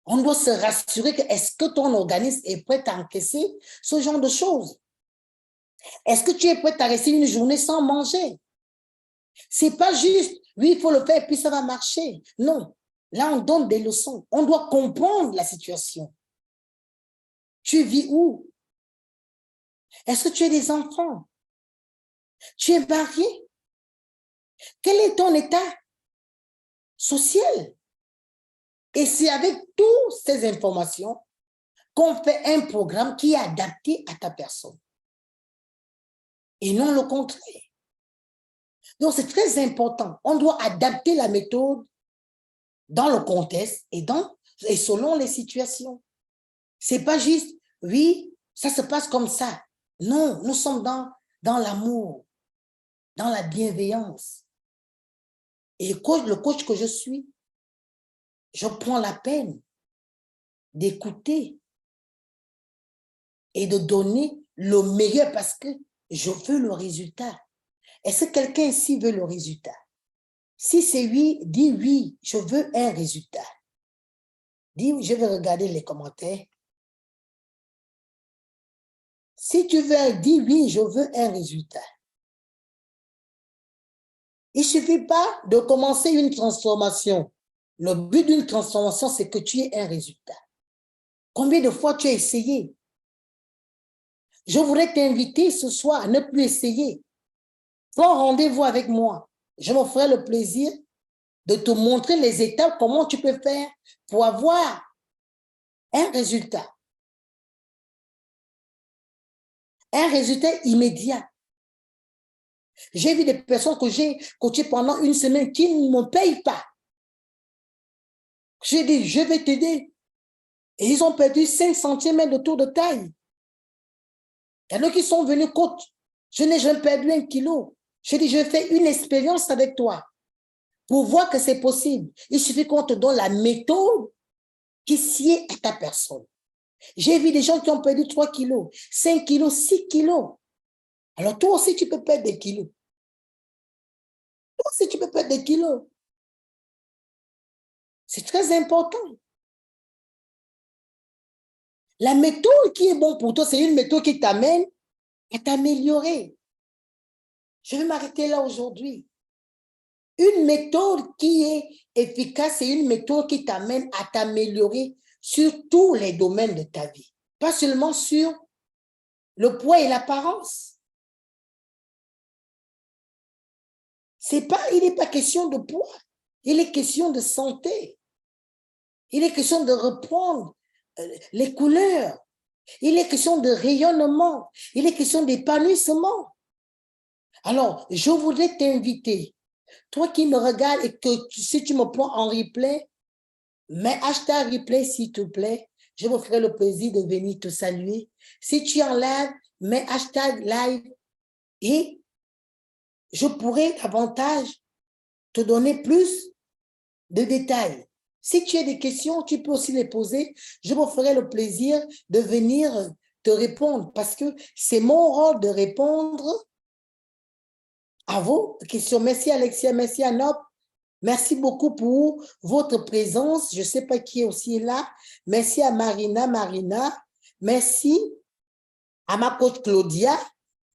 On doit se rassurer que est-ce que ton organisme est prêt à encaisser ce genre de choses? Est-ce que tu es prêt à rester une journée sans manger? C'est pas juste, oui, il faut le faire, puis ça va marcher. Non, là, on donne des leçons. On doit comprendre la situation. Tu vis où? Est-ce que tu as des enfants? Tu es marié? Quel est ton état social? Et c'est avec toutes ces informations qu'on fait un programme qui est adapté à ta personne. Et non le contraire. Donc, c'est très important. On doit adapter la méthode dans le contexte et selon les situations. C'est pas juste, oui, ça se passe comme ça. Non, nous sommes dans l'amour, dans la bienveillance. Et le coach que je suis, je prends la peine d'écouter et de donner le meilleur parce que je veux le résultat. Est-ce que quelqu'un ici veut le résultat? Si c'est oui, dis oui, je veux un résultat. Dis, je vais regarder les commentaires. Si tu veux, dis oui, je veux un résultat. Il ne suffit pas de commencer une transformation. Le but d'une transformation, c'est que tu aies un résultat. Combien de fois tu as essayé? Je voudrais t'inviter ce soir à ne plus essayer. Prends rendez-vous avec moi. Je me ferai le plaisir de te montrer les étapes, comment tu peux faire pour avoir un résultat immédiat. J'ai vu des personnes que j'ai coachées pendant une semaine qui ne me payent pas. J'ai dit, je vais t'aider. Et ils ont perdu 5 cm de tour de taille. Il y en a qui sont venus coach. Je n'ai jamais perdu 1 kilo. J'ai dit, je fais une expérience avec toi pour voir que c'est possible. Il suffit qu'on te donne la méthode qui sied à ta personne. J'ai vu des gens qui ont perdu 3 kilos, 5 kilos, 6 kilos. Alors toi aussi, tu peux perdre des kilos. Toi aussi, tu peux perdre des kilos. C'est très important. La méthode qui est bonne pour toi, c'est une méthode qui t'amène à t'améliorer. Je vais m'arrêter là aujourd'hui. Une méthode qui est efficace, c'est une méthode qui t'amène à t'améliorer sur tous les domaines de ta vie. Pas seulement sur le poids et l'apparence. Il n'est pas question de poids, il est question de santé. Il est question de reprendre les couleurs. Il est question de rayonnement. Il est question d'épanouissement. Alors, je voudrais t'inviter, toi qui me regardes et que si tu me prends en replay, mets hashtag replay s'il te plaît. Je me ferai le plaisir de venir te saluer. Si tu es en live, mets hashtag live et je pourrai davantage te donner plus de détails. Si tu as des questions, tu peux aussi les poser. Je me ferai le plaisir de venir te répondre parce que c'est mon rôle de répondre à vos questions. Merci Alexia, merci Anop. Merci beaucoup pour votre présence. Je ne sais pas qui est aussi là. Merci à Marina. Merci à ma coach Claudia.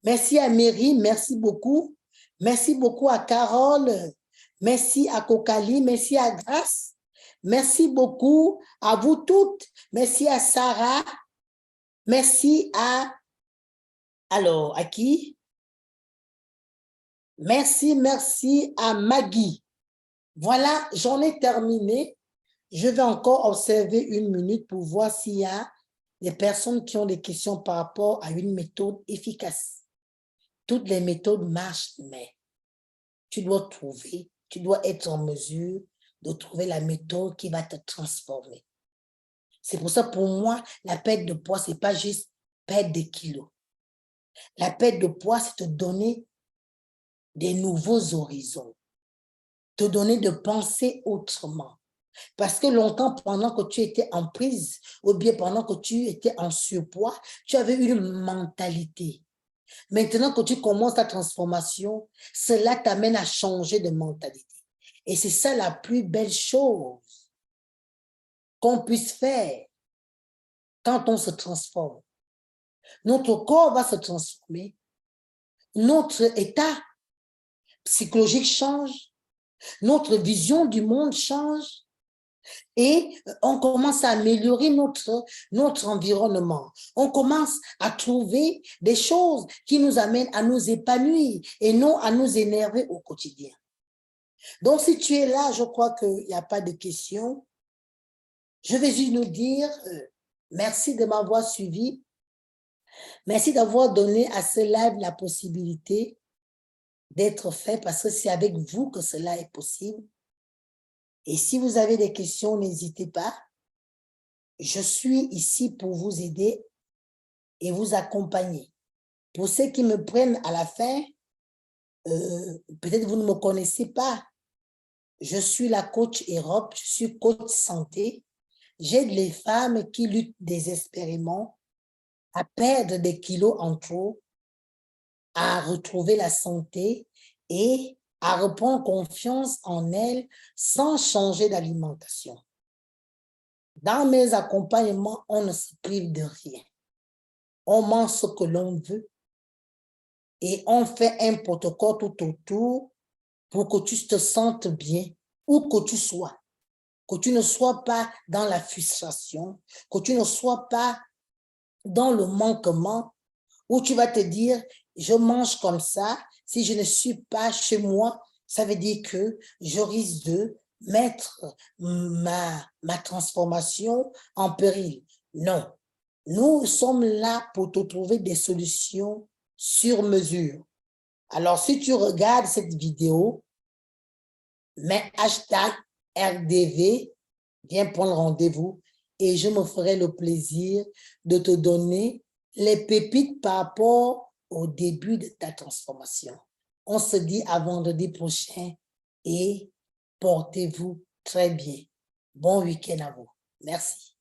Merci à Mary. Merci beaucoup. Merci beaucoup à Carole. Merci à Kokali. Merci à Grace. Merci beaucoup à vous toutes. Merci à Sarah. Merci à... Alors, à qui? Merci à Maggie. Voilà, j'en ai terminé. Je vais encore observer 1 minute pour voir s'il y a des personnes qui ont des questions par rapport à une méthode efficace. Toutes les méthodes marchent, mais tu dois être en mesure de trouver la méthode qui va te transformer. C'est pour ça, pour moi, la perte de poids, ce n'est pas juste perdre des kilos. La perte de poids, c'est te donner des nouveaux horizons, te donner de penser autrement. Parce que longtemps, pendant que tu étais en prise, ou bien pendant que tu étais en surpoids, tu avais une mentalité. Maintenant que tu commences ta transformation, cela t'amène à changer de mentalité. Et c'est ça la plus belle chose qu'on puisse faire quand on se transforme. Notre corps va se transformer, notre état psychologique change, notre vision du monde change et on commence à améliorer notre environnement. On commence à trouver des choses qui nous amènent à nous épanouir et non à nous énerver au quotidien. Donc, si tu es là, je crois qu'il n'y a pas de questions. Je vais juste nous dire merci de m'avoir suivi. Merci d'avoir donné à ce live la possibilité d'être fait parce que c'est avec vous que cela est possible. Et si vous avez des questions, n'hésitez pas. Je suis ici pour vous aider et vous accompagner. Pour ceux qui me prennent à la fin, peut-être vous ne me connaissez pas. Je suis la coach Europe, je suis coach santé. J'aide les femmes qui luttent désespérément à perdre des kilos en trop, à retrouver la santé et à reprendre confiance en elles sans changer d'alimentation. Dans mes accompagnements, on ne se prive de rien. On mange ce que l'on veut et on fait un protocole tout autour pour que tu te sentes bien où que tu sois. Que tu ne sois pas dans la frustration, que tu ne sois pas dans le manquement, Ou tu vas te dire, je mange comme ça, si je ne suis pas chez moi, ça veut dire que je risque de mettre ma transformation en péril. Non, nous sommes là pour te trouver des solutions sur mesure. Alors, si tu regardes cette vidéo, mets hashtag RDV, viens prendre rendez-vous et je me ferai le plaisir de te donner les pépites par rapport au début de ta transformation. On se dit à vendredi prochain et portez-vous très bien. Bon week-end à vous. Merci.